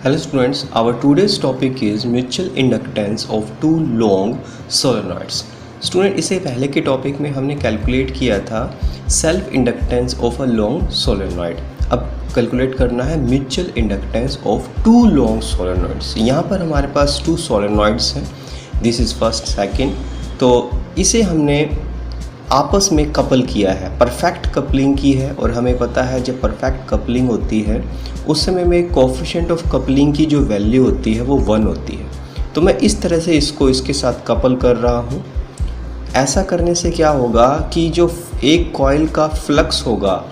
Hello students, our today's topic is mutual inductance of two long solenoids. Student इससे पहले के topic में हमने कैलकुलेट किया था self inductance of a long solenoid. अब कैलकुलेट करना है mutual inductance of two long solenoids. यहाँ पर हमारे पास टू सोलेनॉइड्स हैं, दिस इज़ फर्स्ट सेकंड। तो इसे हमने आपस में कपल किया है, परफेक्ट कपलिंग की है। और हमें पता है जब परफेक्ट कपलिंग होती है उस समय में कोएफिशिएंट ऑफ कपलिंग की जो वैल्यू होती है वो 1 होती है। तो मैं इस तरह से इसको इसके साथ कपल कर रहा हूँ। ऐसा करने से क्या होगा कि जो एक कॉइल का फ्लक्स होगा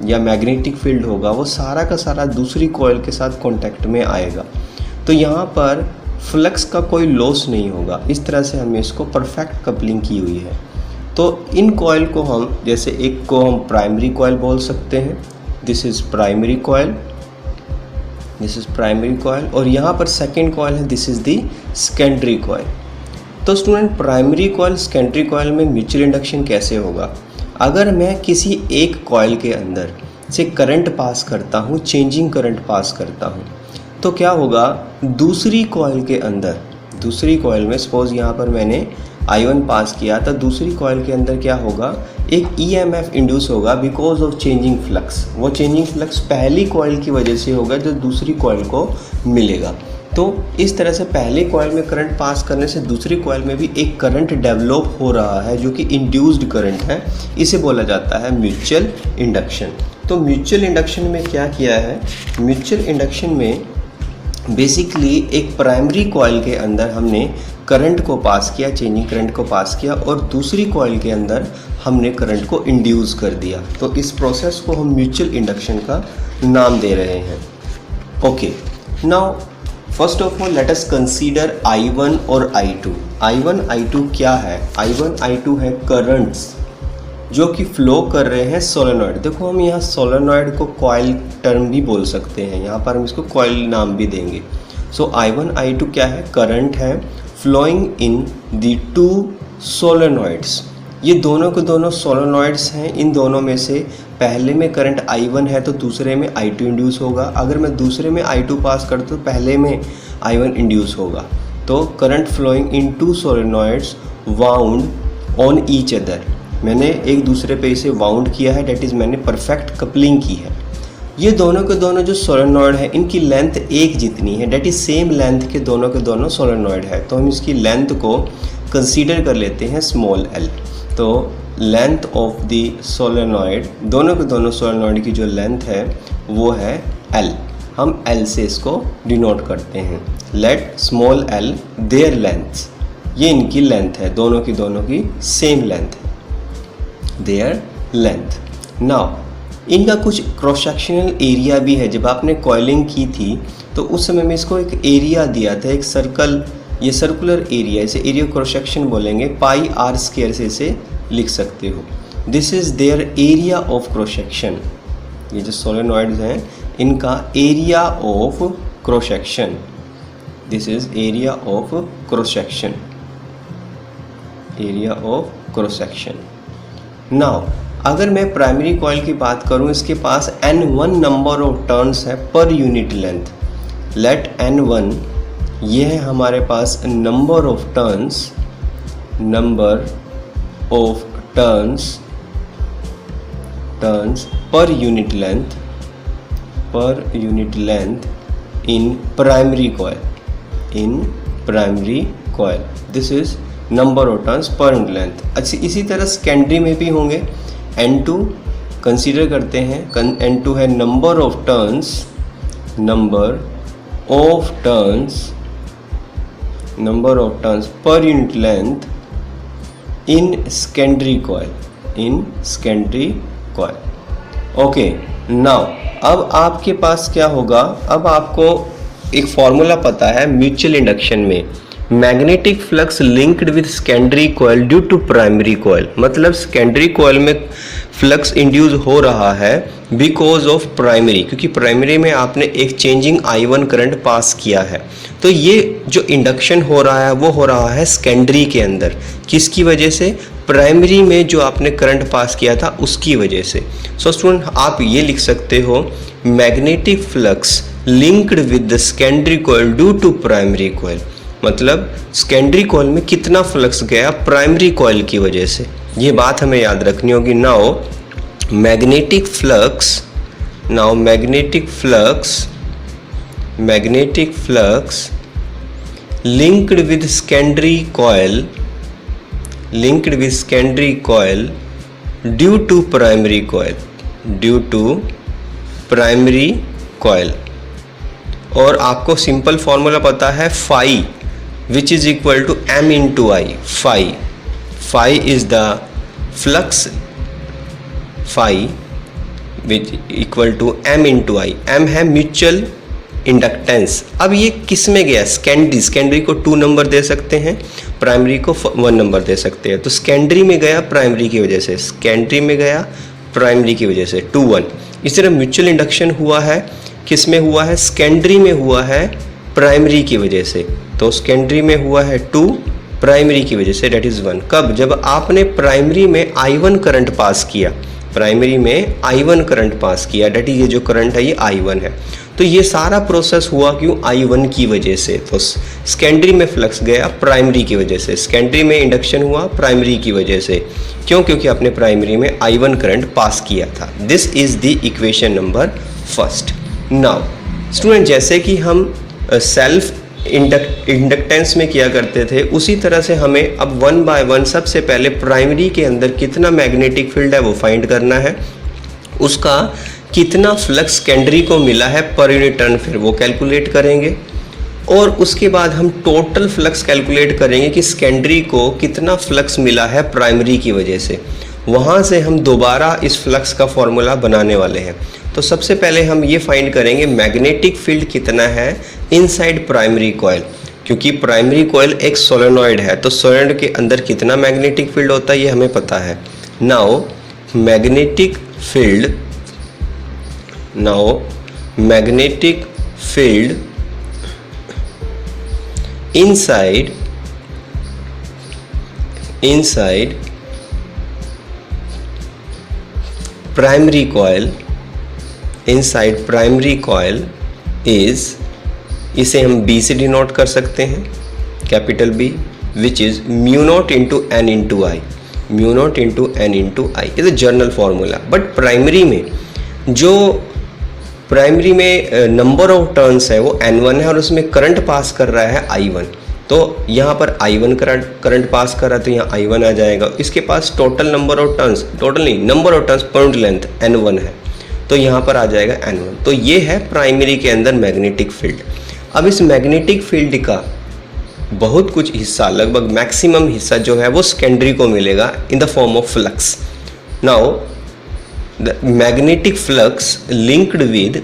या मैग्नेटिक फील्ड होगा वो सारा का सारा दूसरी कॉइल के साथ कांटेक्ट में आएगा। तो यहाँ पर फ्लक्स का कोई लॉस नहीं होगा। इस तरह से हमने इसको परफेक्ट कपलिंग की हुई है। तो इन कॉइल को हम जैसे एक को हम प्राइमरी कॉइल बोल सकते हैं, this is primary coil, this is primary coil. और यहाँ पर सेकेंड कॉइल है, this is the secondary coil. तो student primary coil secondary coil में म्यूचुअल इंडक्शन कैसे होगा? अगर मैं किसी एक कॉइल के अंदर से करंट पास करता हूँ, चेंजिंग करंट पास करता हूँ, तो क्या होगा दूसरी कॉइल के अंदर, दूसरी कॉइल में सपोज यहाँ पर मैंने I1 पास किया था, दूसरी कॉइल के अंदर क्या होगा एक EMF इंड्यूस होगा बिकॉज ऑफ चेंजिंग फ्लक्स। वो चेंजिंग फ्लक्स पहली कॉइल की वजह से होगा जो दूसरी कॉइल को मिलेगा। तो इस तरह से पहले कॉइल में करंट पास करने से दूसरी कॉइल में भी एक करंट डेवलप हो रहा है जो कि इंड्यूस्ड करंट है। इसे बोला जाता है म्यूचुअल इंडक्शन। तो म्यूचुअल इंडक्शन में क्या किया है, म्यूचुअल इंडक्शन में बेसिकली एक प्राइमरी कॉइल के अंदर हमने करंट को पास किया, चेंजिंग करंट को पास किया, और दूसरी कॉइल के अंदर हमने करंट को इंड्यूस कर दिया। तो इस प्रोसेस को हम म्यूचुअल इंडक्शन का नाम दे रहे हैं। Okay, now first of all let us consider I1 और I2। I1 I2 क्या है? I1 I2 है करंट्स जो कि फ्लो कर रहे हैं सोलेनॉइड। देखो हम यहाँ सोलेनॉइड को कॉइल टर्म भी बोल सकते हैं, यहाँ पर हम इसको कॉइल नाम भी देंगे। सो I1 I2 क्या है? करंट है flowing in the to solenoids. ये दोनों के दोनों सोलेनॉइड्स हैं। इन दोनों में से पहले में करंट I1 है तो दूसरे में I2 इंड्यूस होगा। अगर मैं दूसरे में I2 पास करता तो पहले में I1 इंड्यूस होगा। तो current flowing in two solenoids wound on each other. मैंने एक दूसरे पे इसे वाउंड किया है, डेट इज़ मैंने परफेक्ट कपलिंग की है। ये दोनों के दोनों जो सोलेनॉइड है इनकी लेंथ एक जितनी है, डेट इज़ सेम लेंथ के दोनों सोलेनॉइड है। तो हम इसकी लेंथ को कंसीडर कर लेते हैं स्मॉल l। तो लेंथ ऑफ द सोलेनॉइड, दोनों के दोनों सोलेनॉइड की जो लेंथ है वो है l। हम l से इसको डिनोट करते हैं। Let small l there length, ये इनकी लेंथ है, दोनों की सेम लेंथ है, देयर लेंथ। नाउ इनका कुछ क्रॉस सेक्शनल एरिया भी है। जब आपने कॉइलिंग की थी तो उस समय में इसको एक एरिया दिया था, एक सर्कल, ये सर्कुलर एरिया, इसे एरिया क्रॉस सेक्शन बोलेंगे। पाई r स्क्वायर से इसे लिख सकते हो। This is their area of cross section. ये जो सोलेनॉइड्स हैं इनका area of cross section, this is area of cross section, area of cross section. Now अगर मैं प्राइमरी कॉइल की बात करूं, इसके पास N1 नंबर ऑफ टर्न्स है पर यूनिट लेंथ। लेट N1, ये है हमारे पास number of turns, number of turns per unit length, per unit length in primary coil, in primary coil, this is number of turns per unit length. अच्छा, इसी तरह secondary में भी होंगे। N2 कंसीडर करते हैं, N2 है number of turns, number of turns per unit length in secondary coil, in secondary coil. Okay, now अब आपके पास क्या होगा, अब आपको एक फॉर्मूला पता है म्यूचुअल इंडक्शन में, magnetic flux linked with secondary coil due to primary coil. मतलब सेकेंडरी कॉइल में फ्लक्स इंड्यूस हो रहा है बिकॉज ऑफ प्राइमरी, क्योंकि प्राइमरी में आपने एक चेंजिंग I1 करंट पास किया है। तो ये जो इंडक्शन हो रहा है वो हो रहा है सेकेंडरी के अंदर। किसकी वजह से? प्राइमरी में जो आपने करंट पास किया था उसकी वजह से। सो स्टूडेंट आप ये लिख सकते हो magnetic flux linked with the secondary coil due to primary coil, मतलब सेकेंडरी कॉइल में कितना फ्लक्स गया प्राइमरी कॉइल की वजह से, ये बात हमें याद रखनी होगी। Now magnetic flux linked with secondary coil due to primary coil, और आपको सिंपल फॉर्मूला पता है phi which is equal to m into I. Phi is the flux, phi which equal to m into I. m है mutual inductance. अब ये किस में गया, सेकेंडरी को 2 नंबर दे सकते हैं, प्राइमरी को 1 नंबर दे सकते हैं। तो सेकेंडरी में गया प्राइमरी की वजह से, की वजह से 2-1। इस तरह म्यूचुअल इंडक्शन हुआ है, किस में हुआ है, सेकेंडरी में हुआ है प्राइमरी की वजह से। तो सेकेंडरी में हुआ है 2, प्राइमरी की वजह से डेट इज़ 1। कब, जब आपने प्राइमरी में I1 करंट पास किया, डेट इज ये जो करंट है ये I1 है। तो ये सारा प्रोसेस हुआ क्यों, I1 की वजह से। तो सेकेंडरी में फ्लक्स गया प्राइमरी की वजह से, सेकेंडरी में इंडक्शन हुआ प्राइमरी की वजह से। क्यों, क्योंकि आपने प्राइमरी में I1 करंट पास किया था। This is the equation number first. Now student, जैसे कि हम सेल्फ इंडक्टेंस में किया करते थे, उसी तरह से हमें अब 1 बाय 1 सबसे पहले प्राइमरी के अंदर कितना मैग्नेटिक फील्ड है वो फाइंड करना है, उसका कितना फ्लक्स सेकेंडरी को मिला है पर यूनिट टर्न, फिर वो कैलकुलेट करेंगे। और उसके बाद हम टोटल फ्लक्स कैलकुलेट करेंगे कि सेकेंडरी को कितना फ्लक्स मिला है प्राइमरी की वजह से। वहाँ से हम दोबारा इस फ्लक्स का फॉर्मूला बनाने वाले हैं। तो सबसे पहले हम ये फाइंड करेंगे मैग्नेटिक फील्ड कितना है इनसाइड प्राइमरी कॉइल, क्योंकि प्राइमरी कॉइल एक सोलेनॉइड है, तो सोलेनॉइड के अंदर कितना मैग्नेटिक फील्ड होता है ये हमें पता है। Now magnetic field inside primary coil is, इसे हम B से डिनोट कर सकते हैं, capital B, which is mu not into n into I, is a general formula. But primary में नंबर ऑफ टर्न्स है वो n1 है और उसमें करंट पास कर रहा है I1। तो यहाँ पर I1 करंट पास कर रहा है तो यहाँ I1 आ जाएगा। इसके पास total number of turns point length N1 है, तो यहाँ पर आ जाएगा N1। तो ये है प्राइमरी के अंदर मैग्नेटिक फील्ड। अब इस मैग्नेटिक फील्ड का बहुत कुछ हिस्सा, लगभग मैक्सिमम हिस्सा जो है वो सेकेंडरी को मिलेगा in the form of flux. Now the magnetic flux linked with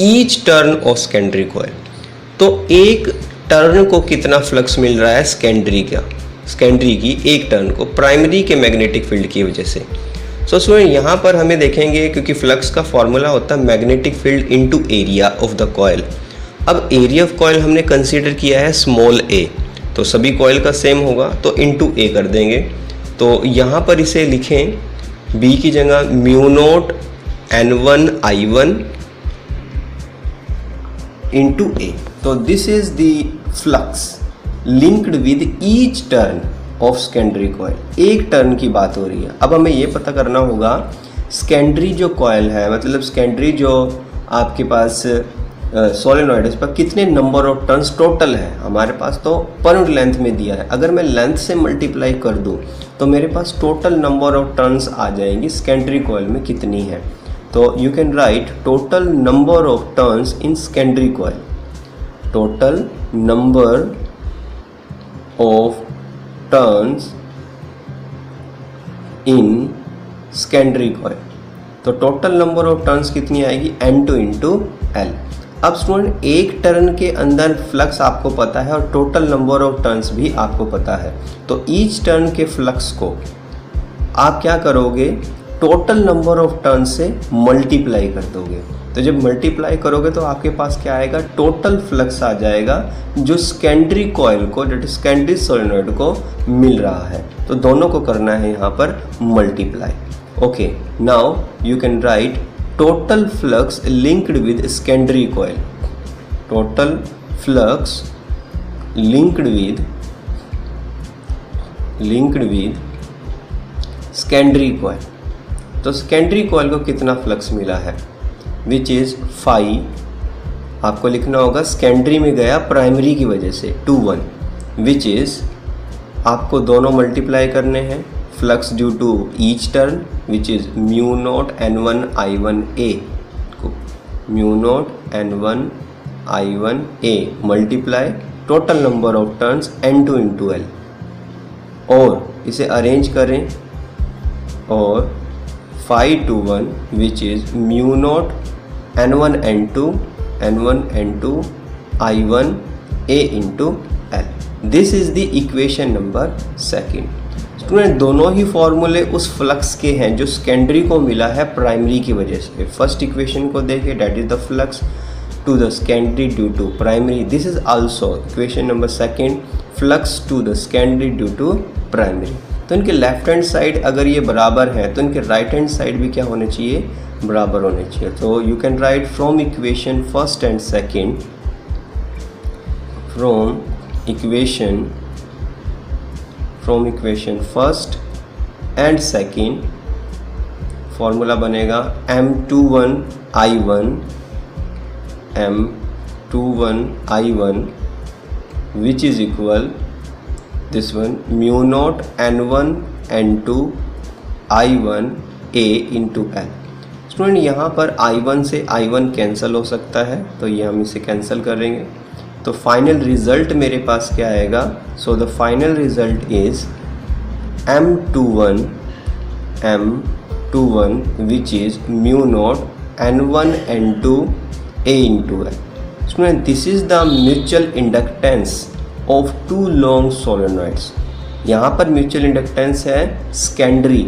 each turn off secondary coil. तो एक टर्न को कितना फ्लक्स मिल रहा है सेकेंडरी की एक टर्न को प्राइमरी के मैग्नेटिक फील्ड की वजह से। सो स्टूडेंट, यहाँ पर हमें देखेंगे क्योंकि फ्लक्स का फॉर्मूला होता है magnetic field into area of the coil. अब एरिया ऑफ कॉइल हमने कंसीडर किया है स्मॉल a, तो सभी कॉइल का सेम होगा तो इनटू a कर देंगे। तो यहाँ पर इसे लिखें b की जगह mu naught n1 I1 into a। तो this is the flux linked with each turn off secondary coil. एक टर्न की बात हो रही है। अब हमें ये पता करना होगा सेकेंडरी जो कॉइल है, मतलब सेकेंडरी जो आपके पास सोलेनॉइड है, इस पर कितने नंबर ऑफ टर्न्स टोटल है हमारे पास, तो पर यूनिट लेंथ में दिया है। अगर मैं लेंथ से मल्टीप्लाई कर दूं तो मेरे पास टोटल नंबर ऑफ टर्न्स आ जाएंगी सेकेंडरी कॉइल में कितनी है। तो you can write total number of turns in secondary coil, total number of turns in secondary coil. तो टोटल नंबर ऑफ टर्न्स कितनी आएगी, N2 इंटू L। अब स्टूडेंट, एक टर्न के अंदर फ्लक्स आपको पता है और टोटल नंबर ऑफ टर्न्स भी आपको पता है। तो ईच टर्न के फ्लक्स को आप क्या करोगे, टोटल नंबर ऑफ टर्न से मल्टीप्लाई कर दोगे। तो जब मल्टीप्लाई करोगे तो आपके पास क्या आएगा, टोटल फ्लक्स आ जाएगा जो सेकेंडरी कॉइल को, डेट इज सेकेंडरी सोलेनॉइड को मिल रहा है। तो दोनों को करना है यहाँ पर multiply. Okay, now you can write total flux linked with secondary coil. Total flux linked with secondary coil. तो secondary coil को कितना फ्लक्स मिला है, which is phi. आपको लिखना होगा secondary में गया प्राइमरी की वजह से 2-1, which is आपको दोनों मल्टीप्लाई करने हैं. Flux due to each turn which is mu naught N1 I1 A को mu naught N1 I1 A multiply total number of turns N2 into L, और इसे अरेंज करें और phi 2-1 which is mu naught N1 N2 I1 A into L. This is the equation number 2. Student दोनों ही फॉर्मूले उस flux के हैं जो सेकेंडरी को मिला है प्राइमरी की वजह से. फर्स्ट इक्वेशन को देखें, that is the flux to the secondary due to primary. This is also equation number 2, flux to the secondary due to primary. तो इनके लेफ्ट हैंड साइड अगर ये बराबर हैं तो इनके राइट हैंड साइड भी क्या होने चाहिए, बराबर होने चाहिए. तो you can write from equation first and second, from equation first and second formula बनेगा M21 I1 which is equal this one mu naught N1 N2 I1 A into L. Student यहाँ पर I1 से I1 cancel हो सकता है, तो ये हम इसे कैंसिल करेंगे. तो फाइनल रिजल्ट मेरे पास क्या आएगा, so the final result is M21 which is mu naught N1 N2 A into L. Student this is the mutual inductance of two long solenoids. यहाँ पर म्यूचुअल इंडक्टेंस है सेकेंडरी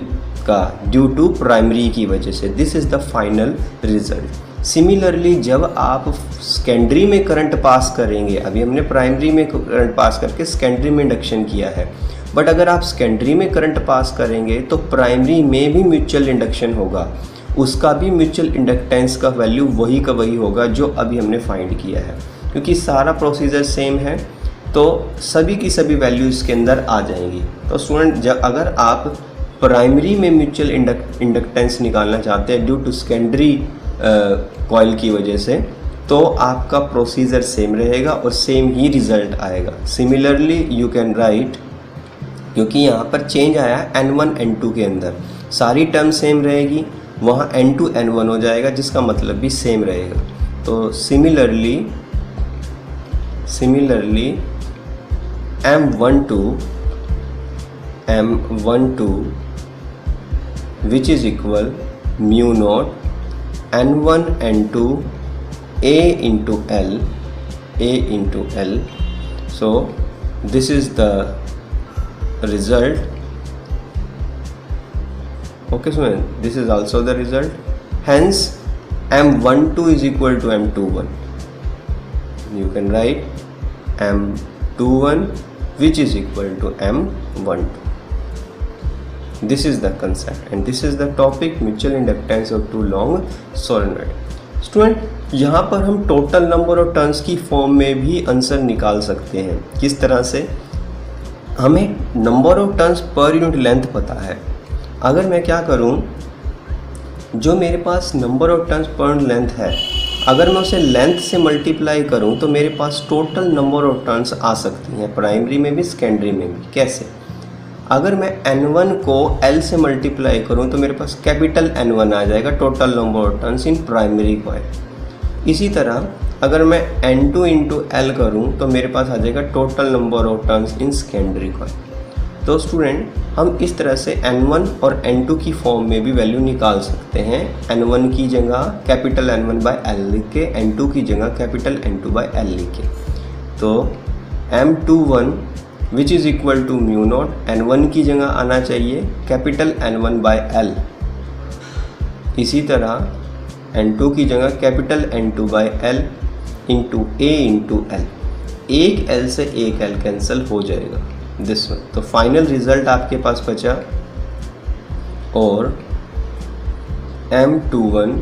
का ड्यू टू प्राइमरी की वजह से. This is the final result. Similarly जब आप सेकेंडरी में करंट पास करेंगे, अभी हमने प्राइमरी में करंट पास करके सेकेंडरी में इंडक्शन किया है, बट अगर आप सेकेंडरी में करंट पास करेंगे तो प्राइमरी में भी म्यूचुअल इंडक्शन होगा, उसका भी म्यूचुअल इंडक्टेंस का वैल्यू वही का वही होगा जो अभी हमने फाइंड किया है. क्योंकि सारा प्रोसीजर सेम है तो सभी की सभी वैल्यू इसके अंदर आ जाएंगी. तो स्टूडेंट अगर आप प्राइमरी में म्यूचुअल इंडक्टेंस निकालना चाहते हैं ड्यू टू सेकेंडरी कॉइल की वजह से, तो आपका प्रोसीजर सेम रहेगा और सेम ही रिजल्ट आएगा. सिमिलरली यू कैन राइट, क्योंकि यहाँ पर चेंज आया N1 N2 के अंदर, सारी टर्म सेम रहेगी, वहाँ N2 N1 हो जाएगा जिसका मतलब भी सेम रहेगा. तो similarly M12 which is equal mu naught N1 N2 A into L. So this is the result. Okay, so this is also the result. Hence M12 is equal to M21. You can write M21 which is equal to M12. This is the concept and this is the topic, mutual inductance of two long solenoid. Student यहाँ पर हम total number of turns की form में भी answer निकाल सकते हैं. किस तरह से, हमें number of turns per unit length पता है. अगर मैं क्या करूँ, जो मेरे पास number of turns per unit length है, अगर मैं उसे लेंथ से मल्टीप्लाई करूँ तो मेरे पास टोटल नंबर ऑफ टर्न्स आ सकती हैं, प्राइमरी में भी सेकेंडरी में भी. कैसे, अगर मैं N1 को L से मल्टीप्लाई करूं तो मेरे पास कैपिटल N1 आ जाएगा, total number of turns in primary coil. इसी तरह अगर मैं N2 इंटू L करूँ तो मेरे पास आ जाएगा total number of turns in secondary coil. तो स्टूडेंट हम इस तरह से N1 और N2 की फॉर्म में भी वैल्यू निकाल सकते हैं. N1 की जगह कैपिटल N1 बाई L लिख के, N2 की जगह कैपिटल N2 बाई L लिख के. तो M21 which is equal to mu naught, N1 की जगह आना चाहिए कैपिटल N1 बाई L. इसी तरह N2 की जगह capital N2 by L into A into L. एक L से एक L कैंसिल हो जाएगा दिस वन. तो फाइनल रिजल्ट आपके पास बचा, और M21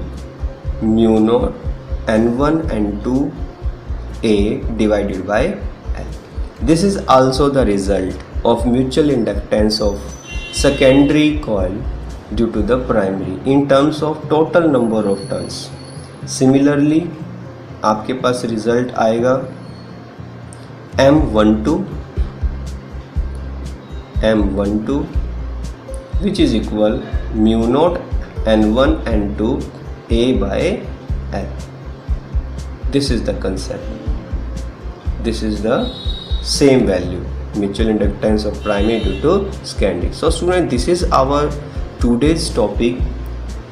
mu naught N1 N2 A divided by L. This is also the result of mutual inductance of secondary coil due to the primary in terms of total number of turns. Similarly आपके पास result आएगा M12 which is equal mu naught N1 N2 A by L. This is the concept. This is the same value, mutual inductance of primary due to secondary. So student, this is our today's topic,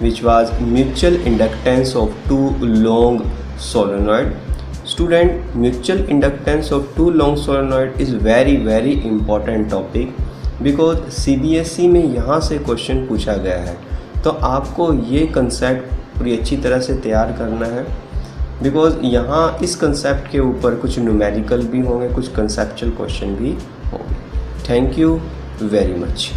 which was mutual inductance of two long solenoid. Student, mutual inductance of two long solenoid is very important topic, because CBSE में यहाँ से question पूछा गया है, तो आपको ये concept पूरी अच्छी तरह से तैयार करना है, बिकॉज यहाँ इस कंसेप्ट के ऊपर कुछ न्यूमेरिकल भी होंगे, कुछ कंसेप्चुअल क्वेश्चन भी होंगे। Thank you very much.